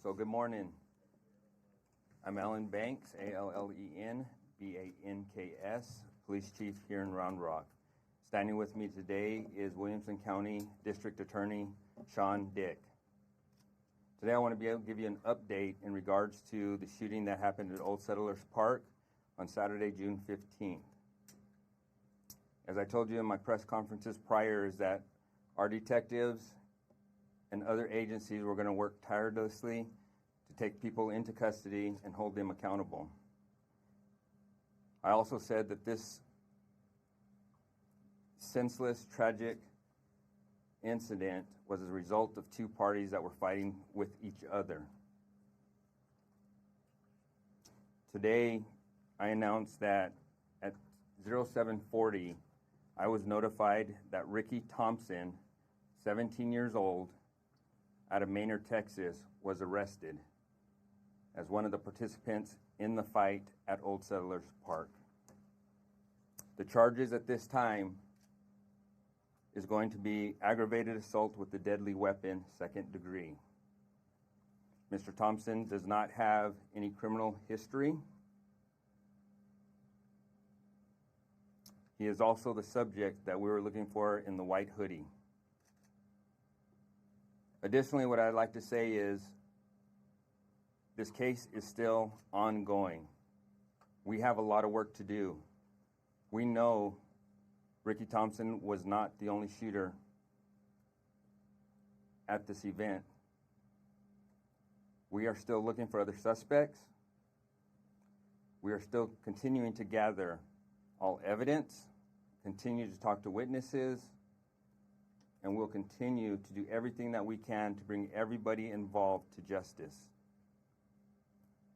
So good morning. I'm Allen Banks, ALLEN BANKS, Police Chief here in Round Rock. Standing with me today is Williamson County District Attorney Sean Dick. Today I want to be able to give you an update in regards to the shooting that happened at Old Settlers Park on Saturday, June 15th. As I told you in my press conferences prior, is that our detectives and other agencies were going to work tirelessly to take people into custody and hold them accountable. I also said that this senseless, tragic incident was a result of two parties that were fighting with each other. Today, I announced that at 0740, I was notified that Ricky Thompson, 17 years old, out of Maynard, Texas, was arrested as one of the participants in the fight at Old Settlers Park. The charges at this time is going to be aggravated assault with a deadly weapon, 2nd degree. Mr. Thompson does not have any criminal history. He is also the subject that we were looking for in the white hoodie. Additionally, what I'd like to say is this case is still ongoing. We have a lot of work to do. We know Ricky Thompson was not the only shooter at this event. We are still looking for other suspects. We are still continuing to gather all evidence, continue to talk to witnesses, and we'll continue to do everything that we can to bring everybody involved to justice.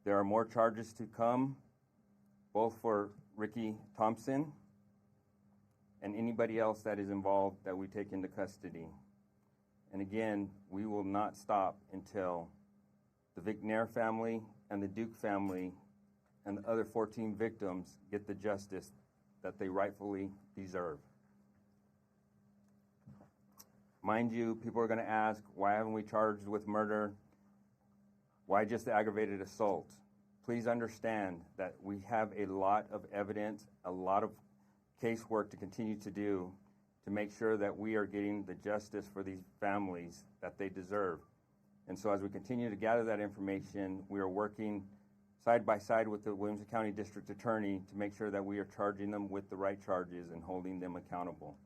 There are more charges to come, both for Ricky Thompson and anybody else that is involved that we take into custody. And again, we will not stop until the McNair family and the Duke family and the other 14 victims get the justice that they rightfully deserve. Mind you, people are going to ask, why haven't we charged with murder? Why just the aggravated assault? Please understand that we have a lot of evidence, a lot of casework to continue to do to make sure that we are getting the justice for these families that they deserve. And so as we continue to gather that information, we are working side by side with the Williamson County District Attorney to make sure that we are charging them with the right charges and holding them accountable.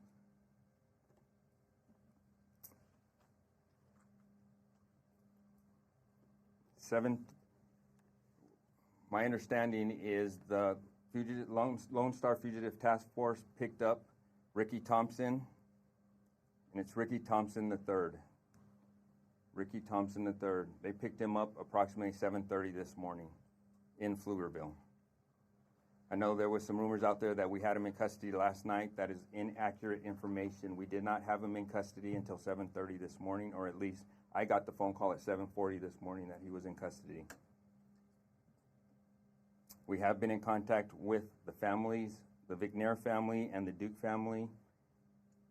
My understanding is the Lone Star Fugitive Task Force picked up Ricky Thompson, and it's Ricky Thompson III. Ricky Thompson III. They picked him up approximately 7:30 this morning in Pflugerville. I know there was some rumors out there that we had him in custody last night. That is inaccurate information. We did not have him in custody until 7:30 this morning, or at least I got the phone call at 7:40 this morning that he was in custody. We have been in contact with the families, the McNair family and the Duke family.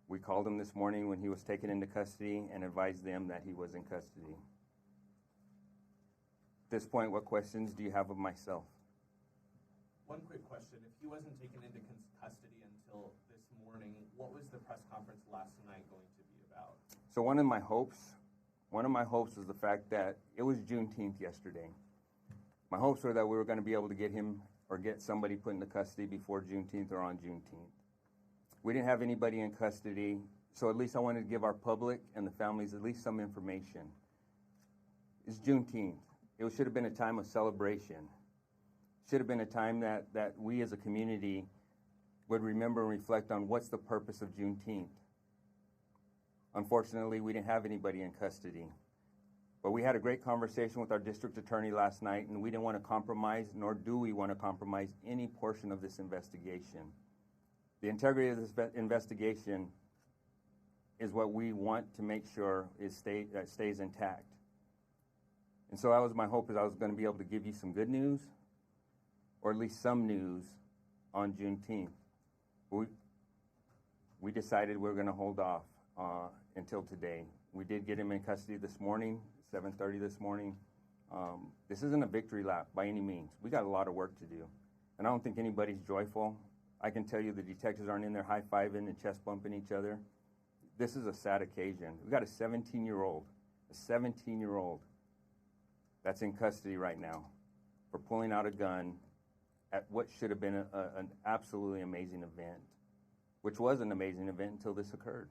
We called him this morning when he was taken into custody and advised them that he was in custody. At this point, what questions do you have of myself? One quick question. If he wasn't taken into custody until this morning, what was the press conference last night going to be about? So one of my hopes was the fact that it was Juneteenth yesterday. My hopes were that we were going to be able to get him or get somebody put into custody before Juneteenth or on Juneteenth. We didn't have anybody in custody, so at least I wanted to give our public and the families at least some information. It's Juneteenth. It should have been a time of celebration. It should have been a time that we as a community would remember and reflect on what's the purpose of Juneteenth. Unfortunately, we didn't have anybody in custody. But we had a great conversation with our district attorney last night, and we didn't want to compromise, nor do we want to compromise any portion of this investigation. The integrity of this investigation is what we want to make sure stays intact. And so that was my hope, is I was going to be able to give you some good news, or at least some news on Juneteenth. We decided we were going to hold off until today. We did get him in custody this morning, 7:30 this morning. This isn't a victory lap by any means. We got a lot of work to do. And I don't think anybody's joyful. I can tell you the detectives aren't in there high-fiving and chest bumping each other. This is a sad occasion. We got a 17-year-old that's in custody right now for pulling out a gun at what should have been an absolutely amazing event, which was an amazing event until this occurred.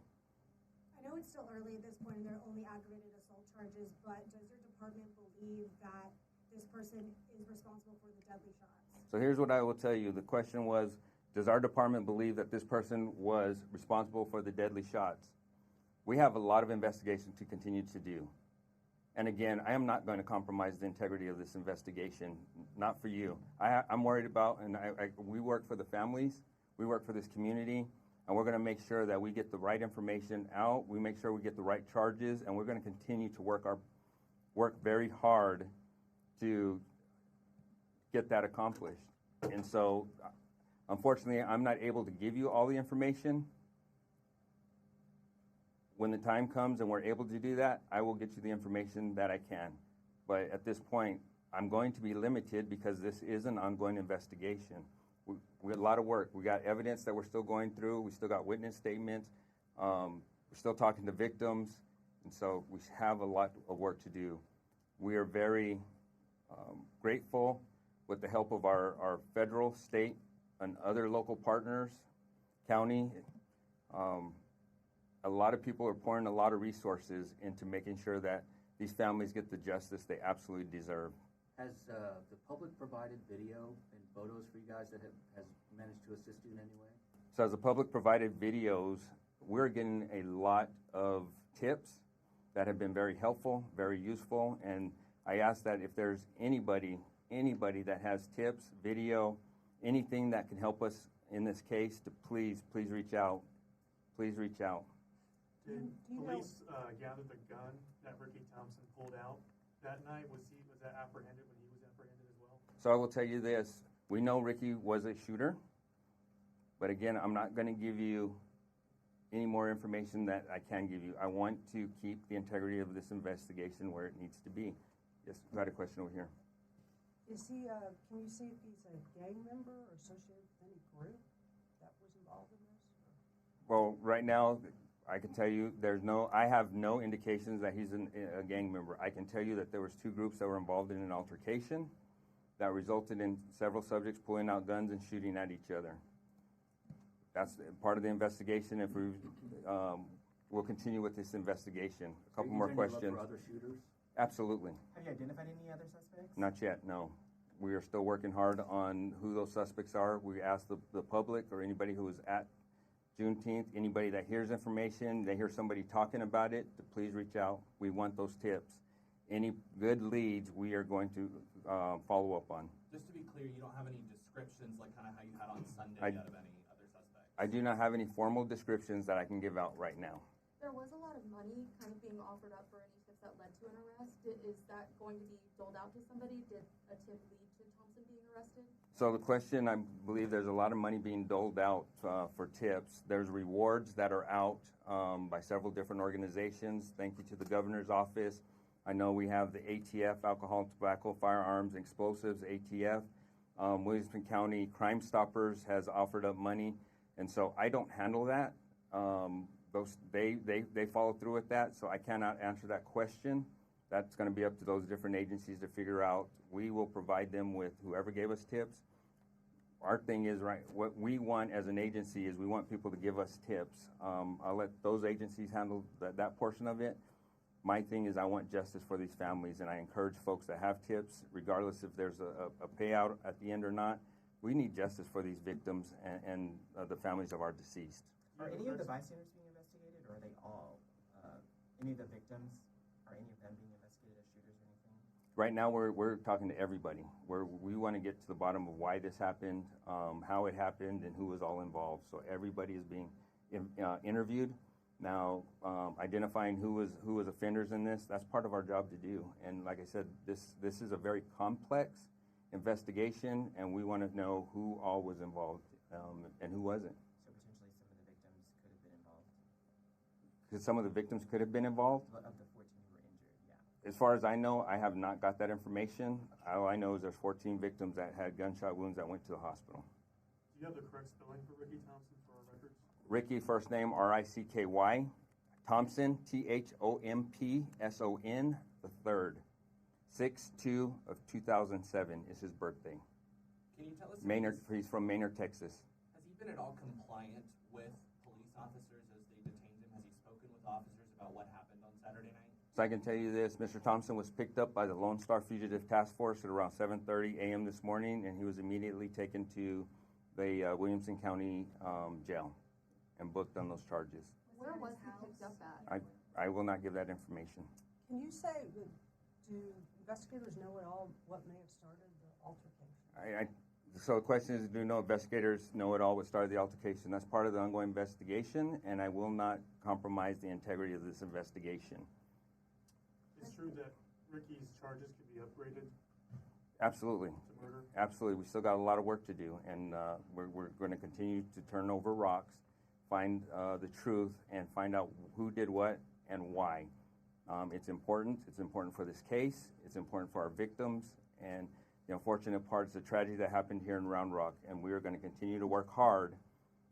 I know it's still early at this point and they're only aggravated assault charges, but does your department believe that this person is responsible for the deadly shots? So here's what I will tell you. The question was, does our department believe that this person was responsible for the deadly shots? We have a lot of investigation to continue to do. And again, I am not going to compromise the integrity of this investigation, not for you. I'm worried about, and we work for the families, we work for this community, and we're going to make sure that we get the right information out, we make sure we get the right charges, and we're going to continue to work very hard to get that accomplished. And so, unfortunately, I'm not able to give you all the information. When the time comes and we're able to do that, I will get you the information that I can. But at this point, I'm going to be limited because this is an ongoing investigation. We got a lot of work. We got evidence that we're still going through. We still got witness statements. We're still talking to victims. And so we have a lot of work to do. We are very grateful with the help of our federal, state, and other local partners, county. A lot of people are pouring a lot of resources into making sure that these families get the justice they absolutely deserve. Has the public provided video and photos for you guys that has managed to assist you in any way? So as the public provided videos, we're getting a lot of tips that have been very helpful, very useful, and I ask that if there's anybody that has tips, video, anything that can help us in this case, to please reach out. Please reach out. Did police gather the gun that Ricky Thompson pulled out that night? Was that apprehended when he was apprehended as well? So I will tell you this. We know Ricky was a shooter, but again, I'm not going to give you any more information that I can give you. I want to keep the integrity of this investigation where it needs to be. Yes, we got a question over here. Is he, can you see if he's a gang member or associated with any group that was involved in this? Well, right now, I can tell you I have no indications that he's a gang member. I can tell you that there was two groups that were involved in an altercation that resulted in several subjects pulling out guns and shooting at each other. That's part of the investigation. If we'll continue with this investigation. A couple more questions. Are you for other shooters? Absolutely. Have you identified any other suspects? Not yet, no. We are still working hard on who those suspects are. We ask the public or anybody who was at Juneteenth, anybody that hears information, they hear somebody talking about it, to please reach out. We want those tips. Any good leads, we are going to follow up on. Just to be clear, you don't have any descriptions like kind of how you had on Sunday out of any other suspects? I do not have any formal descriptions that I can give out right now. There was a lot of money kind of being offered up for any tips that led to an arrest. Is that going to be doled out to somebody? Did a tip lead to Thompson being arrested? So the question, I believe there's a lot of money being doled out for tips. There's rewards that are out by several different organizations. Thank you to the governor's office. I know we have the ATF, Alcohol, Tobacco, Firearms, and Explosives, ATF. Williamson County Crime Stoppers has offered up money. And so I don't handle that. They follow through with that, so I cannot answer that question. That's going to be up to those different agencies to figure out. We will provide them with whoever gave us tips. Our thing is, right, what we want as an agency is we want people to give us tips. I'll let those agencies handle that portion of it. My thing is I want justice for these families, and I encourage folks that have tips, regardless if there's a payout at the end or not. We need justice for these victims and the families of our deceased. Are any of the bystanders being investigated, or are they all? Any of the victims, are any of them being investigated as shooters or anything? Right now, we're talking to everybody. We want to get to the bottom of why this happened, how it happened, and who was all involved. So everybody is being interviewed. Now, identifying who was offenders in this, that's part of our job to do. And like I said, this is a very complex investigation, and we want to know who all was involved and who wasn't. So potentially some of the victims could have been involved? Because some of the victims could have been involved? Of the 14 who were injured, yeah. As far as I know, I have not got that information. All I know is there's 14 victims that had gunshot wounds that went to the hospital. Do you have the correct spelling for Ricky Thompson for our records? Ricky, first name Ricky. Thompson, Thompson, the third. 6/2 of 2007 is his birthday. Can you tell us? Maynard, he's from Maynard, Texas. Has he been at all compliant with police officers as they detained him? Has he spoken with officers about what happened on Saturday night? So I can tell you this, Mr. Thompson was picked up by the Lone Star Fugitive Task Force at around 7:30 a.m. this morning, and he was immediately taken to the Williamson County jail and booked on those charges. Where was he picked up at? I will not give that information. Can you say, do investigators know at all what may have started the altercation? So the question is, do no investigators know at all what started the altercation? That's part of the ongoing investigation, and I will not compromise the integrity of this investigation. It's true that Ricky's charges could be upgraded Absolutely. to murder? Absolutely. We still got a lot of work to do, and we're going to continue to turn over rocks, find the truth, and find out who did what and why. It's important. It's important for this case. It's important for our victims. And the unfortunate part is the tragedy that happened here in Round Rock, and we are going to continue to work hard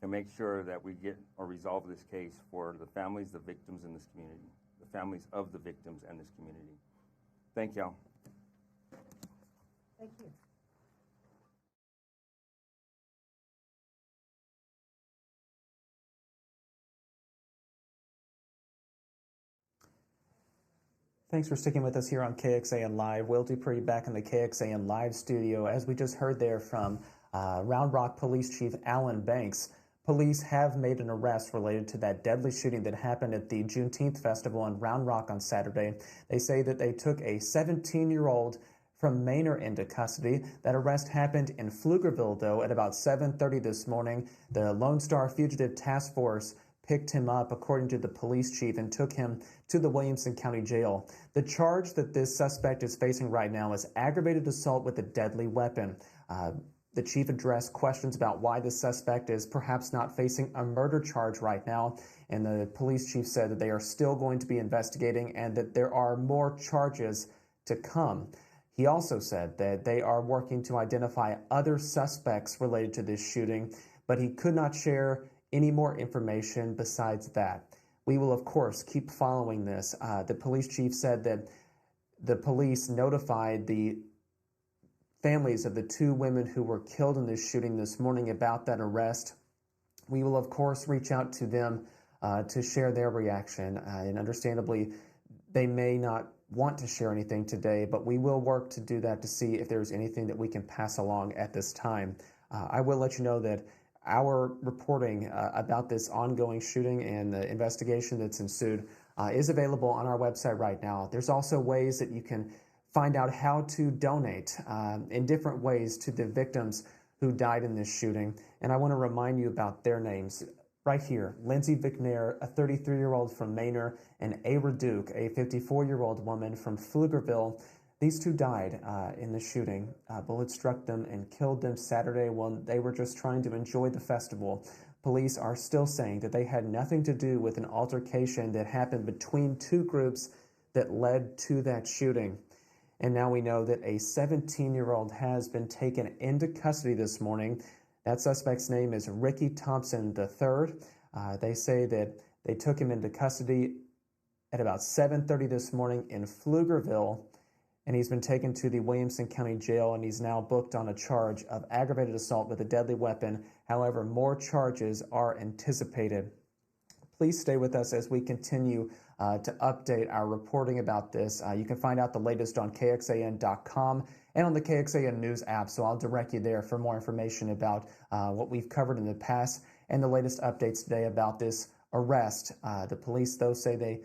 to make sure that we get or resolve this case for the families, the victims in this community, the families of the victims and this community. Thank y'all. Thank you. Thanks for sticking with us here on KXAN Live. Will Dupree back in the KXAN Live studio. As we just heard there from Round Rock Police Chief Alan Banks, police have made an arrest related to that deadly shooting that happened at the Juneteenth Festival in Round Rock on Saturday. They say that they took a 17-year-old from Manor into custody. That arrest happened in Pflugerville, though, at about 7:30 this morning. The Lone Star Fugitive Task Force picked him up, according to the police chief, and took him to the Williamson County Jail. The charge that this suspect is facing right now is aggravated assault with a deadly weapon. The chief addressed questions about why the suspect is perhaps not facing a murder charge right now, and the police chief said that they are still going to be investigating and that there are more charges to come. He also said that they are working to identify other suspects related to this shooting, but he could not share any more information besides that. We will, of course, keep following this. The police chief said that the police notified the families of the two women who were killed in this shooting this morning about that arrest. We will, of course, reach out to them to share their reaction. And understandably, they may not want to share anything today, but we will work to do that to see if there's anything that we can pass along at this time. I will let you know that our reporting about this ongoing shooting and the investigation that's ensued is available on our website right now. There's also ways that you can find out how to donate in different ways to the victims who died in this shooting. And I want to remind you about their names right here. Lindsay Vicknair, a 33-year-old from Manor, and Ayra Duke, a 54-year-old woman from Pflugerville. These two died in the shooting. Bullets struck them and killed them Saturday while they were just trying to enjoy the festival. Police are still saying that they had nothing to do with an altercation that happened between two groups that led to that shooting. And now we know that a 17-year-old has been taken into custody this morning. That suspect's name is Ricky Thompson III. They say that they took him into custody at about 7:30 this morning in Pflugerville, and he's been taken to the Williamson County Jail, and he's now booked on a charge of aggravated assault with a deadly weapon. However, more charges are anticipated. Please stay with us as we continue to update our reporting about this. You can find out the latest on KXAN.com and on the KXAN News app, so I'll direct you there for more information about what we've covered in the past and the latest updates today about this arrest. The police, though, say they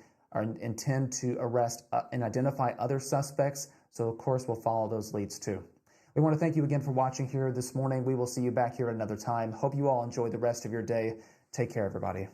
intend to arrest and identify other suspects, so of course we'll follow those leads too. We want to thank you again for watching here this morning. We will see you back here another time. Hope you all enjoy the rest of your day. Take care, everybody.